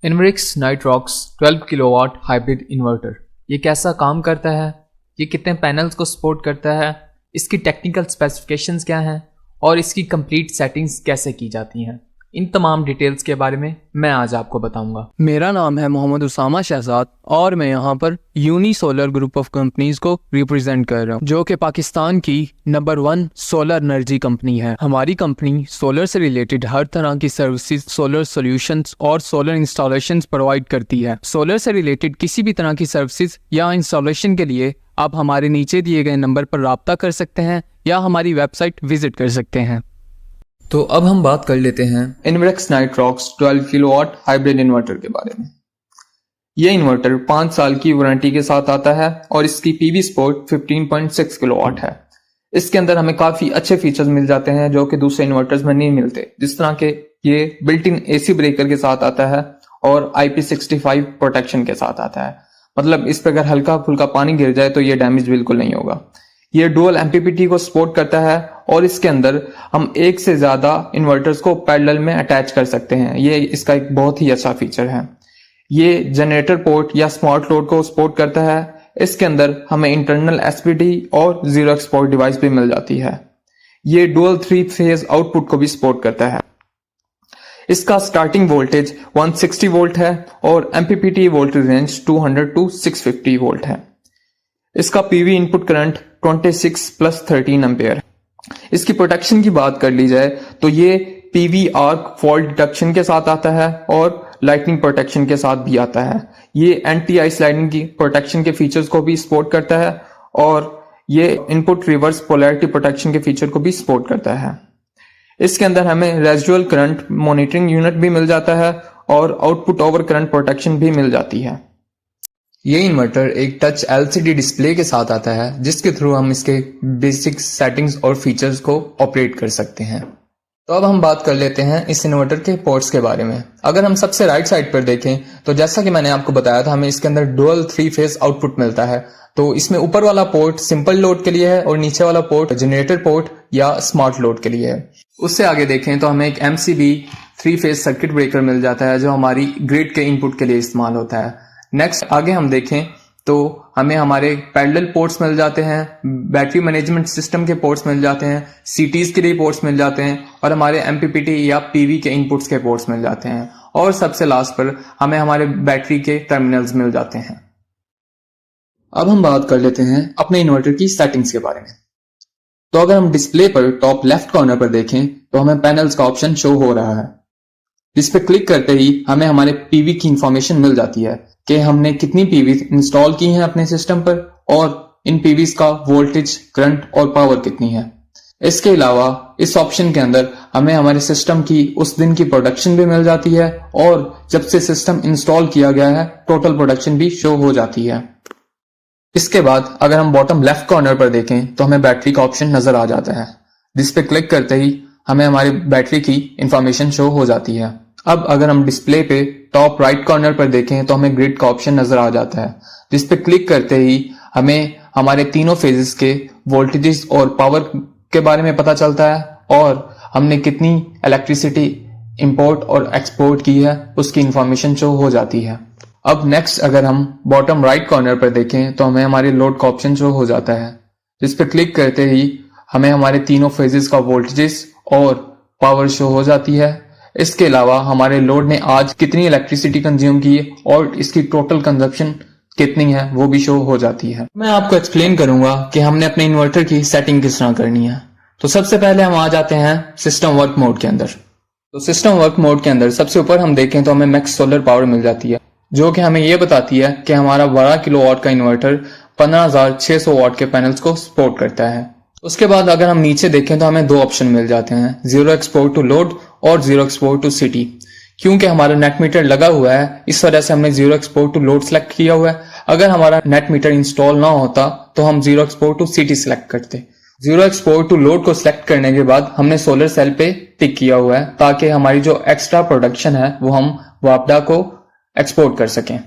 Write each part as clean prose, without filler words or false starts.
इनवर्क्स Nitrox 12 kilowatt hybrid inverter ये कैसा काम करता है, ये कितने पैनल्स को सपोर्ट करता है, इसकी टेक्निकल स्पेसिफिकेशंस क्या हैं और इसकी कंप्लीट सेटिंग्स कैसे की जाती हैं, इन तमाम डिटेल्स के बारे में मैं आज आपको बताऊंगा। मेरा नाम है मोहम्मद उसामा शहजाद और मैं यहाँ पर Uni Solar group of companies को रिप्रेजेंट कर रहा हूँ, जो कि पाकिस्तान की नंबर 1 सोलर एनर्जी कंपनी है। हमारी कंपनी सोलर से रिलेटेड हर तरह की सर्विसेज, सोलर सॉल्यूशंस और सोलर इंस्टॉलेशंस प्रोवाइड करती है। सोलर से रिलेटेड किसी भी तरह की सर्विसेज या इंस्टॉलेशन के लिए आप हमारे नीचे दिए गए नंबर पर राब्ता कर सकते हैं या हमारी वेबसाइट विजिट कर सकते हैं। तो अब हम बात कर लेते हैं इनवर्क्स नाइट्रॉक्स 12 किलोवाट हाइब्रिड इन्वर्टर के बारे में। यह इन्वर्टर 5 साल की वारंटी के साथ आता है और इसकी पीवी सपोर्ट 15.6 किलोवाट है। इसके अंदर हमें काफी अच्छे फीचर्स मिल जाते हैं जो कि दूसरे इन्वर्टर्स में नहीं मिलते, जिस तरह के ये बिल्ट इन एसी ब्रेकर के साथ आता है और IP65 प्रोटेक्शन के साथ आता है। मतलब इस पर अगर हल्का फुल्का पानी गिर जाए तो ये डैमेज बिल्कुल नहीं होगा। ये डुअल MPPT को सपोर्ट करता है और इसके अंदर हम एक से ज्यादा इन्वर्टर्स को पैरेलल में अटैच कर सकते हैं। ये इसका एक बहुत ही अच्छा फीचर है। ये जनरेटर पोर्ट या स्मार्ट लोड को सपोर्ट करता है। इसके अंदर हमें इंटरनल SPD और जीरो एक्सपोर्ट डिवाइस भी मिल जाती है। ये डुअल 3 फेज आउटपुट को भी सपोर्ट करता है। इसका स्टार्टिंग वोल्टेज 160 वोल्ट है और MPPT voltage range 200 to 650 volt है। इसका PV इनपुट करंट 26 + 13 एम्पेयर है। इसकी प्रोटेक्शन की बात कर ली जाए तो ये PV आर्क फॉल्ट डिटेक्शन के साथ आता है और लाइटनिंग प्रोटेक्शन के साथ भी आता है। ये एंटी आई स्लाइडिंग की प्रोटेक्शन के फीचर्स को भी सपोर्ट करता है और ये इनपुट रिवर्स पोलैरिटी प्रोटेक्शन के फीचर को भी सपोर्ट करता है। इसके अंदर हमें रेजिडुअल करंट मॉनिटरिंग यूनिट भी मिल जाता है और आउटपुट ओवर करंट प्रोटेक्शन भी मिल जाती है। ये इन्वर्टर एक टच LCD डिस्प्ले के साथ आता है जिसके थ्रू हम इसके बेसिक सेटिंग्स और फीचर्स को ऑपरेट कर सकते हैं। तो अब हम बात कर लेते हैं इस इन्वर्टर के पोर्ट्स के बारे में। अगर हम सबसे राइट साइड पर देखें तो जैसा कि मैंने आपको बताया था, हमें इसके अंदर डुअल 3 फेज आउटपुट मिलता है। तो इसमें ऊपर वाला पोर्ट सिंपल लोड के लिए है और नीचे वाला पोर्ट जनरेटर पोर्ट या स्मार्ट लोड के लिए है। उससे आगे देखें तो हमें एक MCB 3 फेज सर्किट ब्रेकर मिल जाता है जो हमारी ग्रिड के इनपुट के लिए इस्तेमाल होता है। नेक्स्ट आगे हम देखें तो हमें हमारे पैरेलल पोर्ट्स मिल जाते हैं, बैटरी मैनेजमेंट सिस्टम के पोर्ट्स मिल जाते हैं, CTs के लिए पोर्ट्स मिल जाते हैं और हमारे MPPT या PV के इनपुट्स के पोर्ट्स मिल जाते हैं। और सबसे लास्ट पर हमें हमारे बैटरी के टर्मिनल्स मिल जाते हैं। अब हम बात कर लेते हैं अपने इन्वर्टर की सेटिंग्स के बारे में। तो अगर हम डिस्प्ले पर टॉप लेफ्ट कॉर्नर पर देखें तो हमें पैनल्स का ऑप्शन शो हो रहा है। जिस पे क्लिक करते ही हमें हमारे PV की इंफॉर्मेशन मिल जाती है कि हमने कितनी PV इंस्टॉल की हैं अपने सिस्टम पर और इन PVs का वोल्टेज, करंट और पावर कितनी है। इसके अलावा इस ऑप्शन के अंदर हमें हमारे सिस्टम की उस दिन की प्रोडक्शन भी मिल जाती है और जब से सिस्टम इंस्टॉल किया गया है टोटल प्रोडक्शन भी शो हो जाती है। इसके बाद अगर हम बॉटम लेफ्ट कॉर्नर पर देखें तो हमें बैटरी का ऑप्शन नजर आ जाता है, जिस पे क्लिक करते ही हमें हमारी बैटरी की इंफॉर्मेशन शो हो जाती है। अब अगर हम डिस्प्ले पे टॉप राइट कॉर्नर पर देखें तो हमें ग्रिड का ऑप्शन नजर आ जाता है, जिस पे क्लिक करते ही हमें हमारे तीनों फेजेस के वोल्टेजेस और पावर के बारे में पता चलता है और हमने कितनी इलेक्ट्रिसिटी इंपोर्ट और एक्सपोर्ट की है उसकी इंफॉर्मेशन शो हो जाती है। अब नेक्स्ट अगर हम बॉटम राइट कॉर्नर पर देखें तो हमें हमारे लोड का ऑप्शन शो हो जाता है, जिस पे क्लिक करते ही हमें हमारे तीनों फेजेस का वोल्टेजेस और पावर शो हो जाती है। इसके अलावा हमारे लोड ने आज कितनी इलेक्ट्रिसिटी कंज्यूम की और इसकी टोटल कंजप्शन कितनी है वो भी शो हो जाती है। मैं आपको एक्सप्लेन करूंगा कि हमने अपने इन्वर्टर की सेटिंग किस तरह करनी है। तो सबसे पहले हम आ जाते हैं सिस्टम वर्क मोड के अंदर। तो सिस्टम वर्क मोड के अंदर सबसे ऊपर हम देखें तो हमें मैक्स सोलर पावर मिल जाती है, जो कि हमें यह बताती है कि हमारा 12 किलोवाट का इन्वर्टर 15,600 वाट के पैनल्स को सपोर्ट करता है। उसके बाद अगर हम नीचे देखें तो हमें 2 ऑप्शन मिल जाते हैं, जीरो एक्सपोर्ट टू लोड और जीरो एक्सपोर्ट टू सिटी। क्योंकि हमारा नेट मीटर लगा हुआ है इस वजह से हमने zero export to load select किया हुआ है। अगर हमारा नेट मीटर इंस्टॉल ना होता तो हम zero export to city select करते। जीरो एक्सपोर्ट टू लोड को सिलेक्ट करने के बाद हमने सोलर सेल पे टिक किया हुआ है ताकि हमारी जो एक्स्ट्रा प्रोडक्शन है वो हम वापडा को एक्सपोर्ट कर सकें।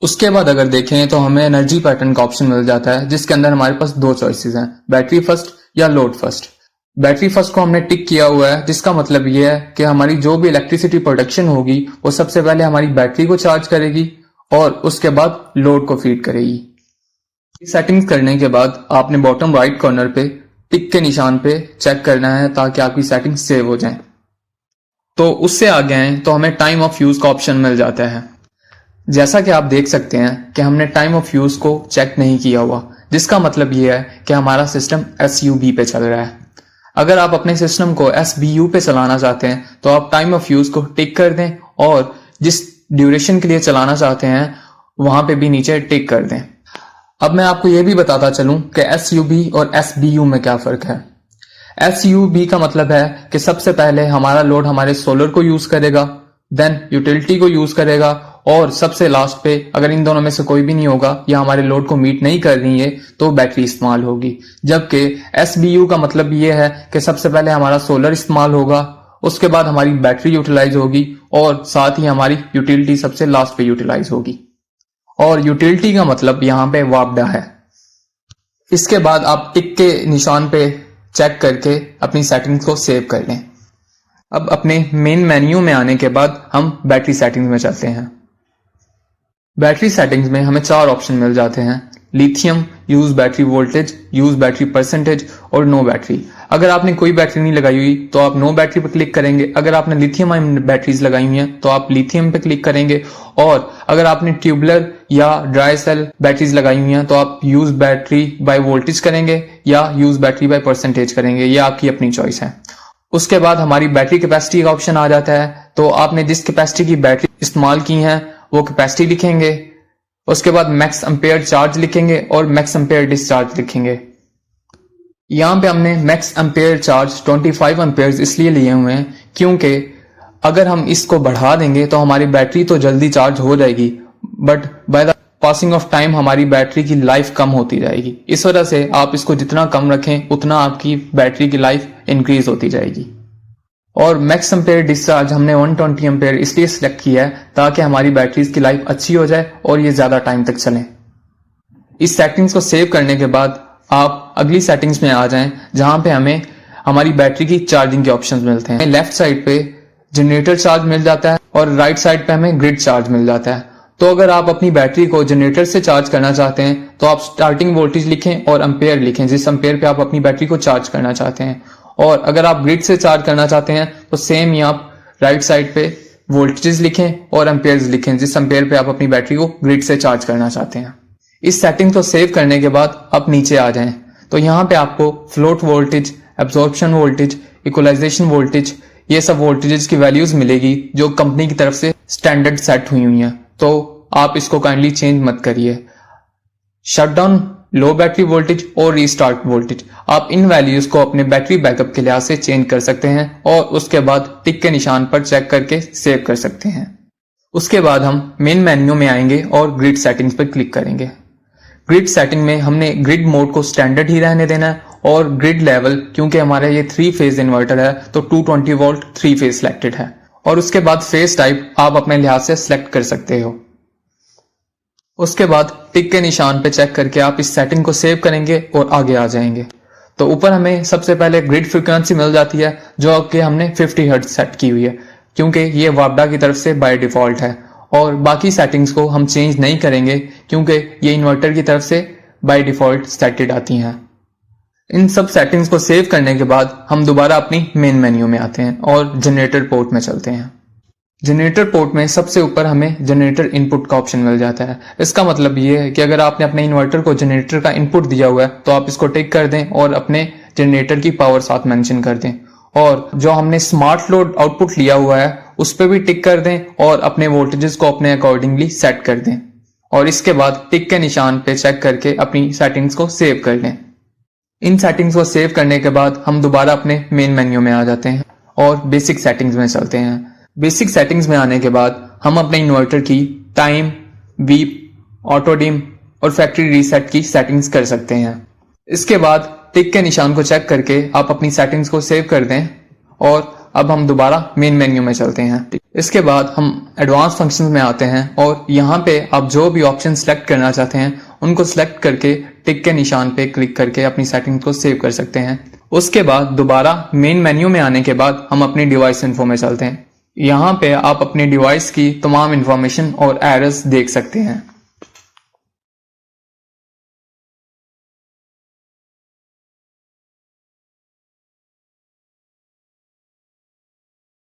उसके बाद अगर देखें तो हमें एनर्जी पैटर्न का ऑप्शन मिल जाता है, जिसके अंदर हमारे पास 2 चॉइसेस हैं, बैटरी फर्स्ट या लोड फर्स्ट। बैटरी फर्स्ट को हमने टिक किया हुआ है, जिसका मतलब ये है कि हमारी जो भी इलेक्ट्रिसिटी प्रोडक्शन होगी वो सबसे पहले हमारी बैटरी को चार्ज करेगी और उसके बाद लोड को फीड करेगी। सेटिंग्स करने के बाद आपने बॉटम राइट कॉर्नर पे टिक के निशान पे चेक करना है ताकि आपकी सेटिंग सेव हो जाए। तो उससे आगे आए तो हमें टाइम ऑफ यूज का ऑप्शन मिल जाता है। जैसा कि आप देख सकते हैं कि हमने टाइम ऑफ यूज को चेक नहीं किया हुआ, जिसका मतलब ये है कि हमारा सिस्टम SUB पे चल रहा है। अगर आप अपने सिस्टम को SBU पे चलाना चाहते हैं तो आप टाइम ऑफ यूज को टिक कर दें और जिस ड्यूरेशन के लिए चलाना चाहते हैं वहां पे भी नीचे टिक कर दें। अब मैं आपको यह भी बताता चलूं कि SUB और SBU में क्या फर्क है। SUB का मतलब है कि सबसे पहले हमारा लोड हमारे सोलर को यूज करेगा, देन यूटिलिटी को यूज करेगा और सबसे लास्ट पे अगर इन दोनों में से कोई भी नहीं होगा या हमारे लोड को मीट नहीं कर रही है तो बैटरी इस्तेमाल होगी। जबकि SBU का मतलब ये है कि सबसे पहले हमारा सोलर इस्तेमाल होगा, उसके बाद हमारी बैटरी यूटिलाइज होगी और साथ ही हमारी यूटिलिटी सबसे लास्ट पे यूटिलाइज होगी। और यूटिलिटी का मतलब यहाँ पे वापडा है। इसके बाद आप टिक के निशान पे चेक करके अपनी सेटिंग्स को सेव कर लें। अब अपने मेन मेन्यू में आने के बाद हम बैटरी सेटिंग्स में चलते हैं। बैटरी सेटिंग्स में हमें 4 ऑप्शन मिल जाते हैं: lithium, use battery voltage, use battery percentage और नो बैटरी। अगर आपने कोई बैटरी नहीं लगाई हुई तो आप नो बैटरी पर क्लिक करेंगे। अगर आपने लिथियम आयन बैटरीज लगाई हुई हैं तो आप लिथियम पे क्लिक करेंगे और अगर आपने ट्यूबुलर या ड्राई सेल बैटरीज लगाई हुई हैं तो आप यूज बैटरी बाय वोल्टेज करेंगे या यूज बैटरी बाय परसेंटेज करेंगे, ये आपकी अपनी चॉइस है। उसके बाद हमारी बैटरी कैपेसिटी का ऑप्शन आ जाता है, तो आपने जिस कैपेसिटी की बैटरी इस्तेमाल की है वो कैपेसिटी लिखेंगे। उसके बाद मैक्स एम्पेयर चार्ज लिखेंगे और मैक्स एम्पेयर डिस्चार्ज लिखेंगे। यहाँ पे हमने मैक्स एम्पेयर चार्ज 25 एम्पेयर इसलिए लिए हुए हैं क्योंकि अगर हम इसको बढ़ा देंगे तो हमारी बैटरी तो जल्दी चार्ज हो जाएगी, but by the passing of time हमारी बैटरी की लाइफ कम होती जाएगी। इस वजह से आप इसको जितना कम रखें उतना आपकी बैटरी की लाइफ इंक्रीज होती जाएगी। और मैक्स एम्पेयर डिस्चार्ज हमने 120 एम्पेयर इसलिए सिलेक्ट किया है ताकि हमारी बैटरीज की लाइफ अच्छी हो जाए और ये ज्यादा टाइम तक चले। इस सेटिंग्स को सेव करने के बाद आप अगली सेटिंग्स में आ जाएं जहां पे हमें हमारी बैटरी की चार्जिंग के ऑप्शंस मिलते हैं। लेफ्ट साइड पे जनरेटर चार्ज मिल जाता है और राइट साइड पे हमें ग्रिड चार्ज मिल जाता है। तो अगर आप अपनी बैटरी को जनरेटर से चार्ज करना चाहते हैं तो आप स्टार्टिंग वोल्टेज लिखें और एम्पेयर लिखें जिस एम्पेयर पे आप अपनी बैटरी को चार्ज करना चाहते हैं। और अगर आप ग्रिड से चार्ज करना चाहते हैं तो सेम ही आप राइट साइड पे वोल्टेजेस लिखें और एम्पेयर्स लिखें जिस एम्पेयर पे आप अपनी बैटरी को ग्रिड से चार्ज करना चाहते हैं। इस सेटिंग को सेव करने के बाद आप नीचे आ जाएं तो यहाँ पे आपको float voltage, absorption voltage, equalization voltage, ये सब वोल्टेजेस की वैल्यूज मिलेगी जो कंपनी की तरफ से स्टैंडर्ड सेट हुई हैं। तो आप इसको काइंडली चेंज मत करिए। शटडाउन, लो बैटरी वोल्टेज और रीस्टार्ट वोल्टेज, आप इन वैल्यूज को अपने बैटरी बैकअप के लिहाज से चेंज कर सकते हैं और उसके बाद टिक के निशान पर चेक करके सेव कर सकते हैं। उसके बाद हम मेन मेन्यू में आएंगे और ग्रिड सेटिंग्स पर क्लिक करेंगे। ग्रिड सेटिंग में हमने ग्रिड मोड को स्टैंडर्ड ही रहने देना है और ग्रिड लेवल, क्योंकि हमारा ये 3 फेज इन्वर्टर है तो 220 वोल्ट 3 फेज सिलेक्टेड है। और उसके बाद फेज टाइप आप अपने लिहाज से सिलेक्ट कर सकते हो। उसके बाद टिक के निशान पे चेक करके आप इस सेटिंग को सेव करेंगे और आगे आ जाएंगे। तो ऊपर हमें सबसे पहले ग्रिड फ्रीक्वेंसी मिल जाती है जो कि हमने 50 हर्ट्ज सेट की हुई है क्योंकि ये वापडा की तरफ से बाय डिफॉल्ट है और बाकी सेटिंग्स को हम चेंज नहीं करेंगे क्योंकि ये इन्वर्टर की तरफ से बाय डिफॉल्ट सेटेड आती हैं। इन सब सेटिंग्स को सेव करने के बाद हम दोबारा अपनी मेन मेन्यू में आते हैं और जनरेटर पोर्ट में चलते हैं। जनरेटर पोर्ट में सबसे ऊपर हमें जनरेटर इनपुट का ऑप्शन मिल जाता है। इसका मतलब ये है कि अगर आपने अपने इन्वर्टर को जनरेटर का इनपुट दिया हुआ है तो आप इसको टिक कर दें और अपने जनरेटर की पावर साथ मेंशन कर दें। और जो हमने स्मार्ट लोड आउटपुट लिया हुआ है उस पर भी टिक कर दें और अपने वोल्टेजेस को अपने अकॉर्डिंगली सेट कर दें। और इसके बाद टिक के निशान पे चेक करके अपनी सेटिंग्स को सेव कर लें। इन सेटिंग्स को सेव करने के बाद हम दोबारा अपने मेन मेन्यू में आ जाते हैं और बेसिक सेटिंग्स में चलते हैं। बेसिक सेटिंग्स में आने के बाद हम अपने इन्वर्टर की टाइम, वीप, ऑटो डिम और फैक्ट्री रीसेट की सेटिंग्स कर सकते हैं। इसके बाद टिक के निशान को चेक करके आप अपनी सेटिंग्स को सेव कर दें और अब हम दोबारा मेन मेन्यू में चलते हैं। इसके बाद हम एडवांस फंक्शंस में आते हैं और यहाँ पे आप जो भी ऑप्शन सेलेक्ट करना चाहते हैं उनको सेलेक्ट करके टिक के निशान पे क्लिक करके अपनी सेटिंग्स को सेव कर सकते हैं उसके बाद दोबारा मेन मेन्यू में आने के बाद हम अपनी डिवाइस इन्फो में चलते हैं। यहाँ पे आप अपने डिवाइस की तमाम इंफॉर्मेशन और एरर्स देख सकते हैं।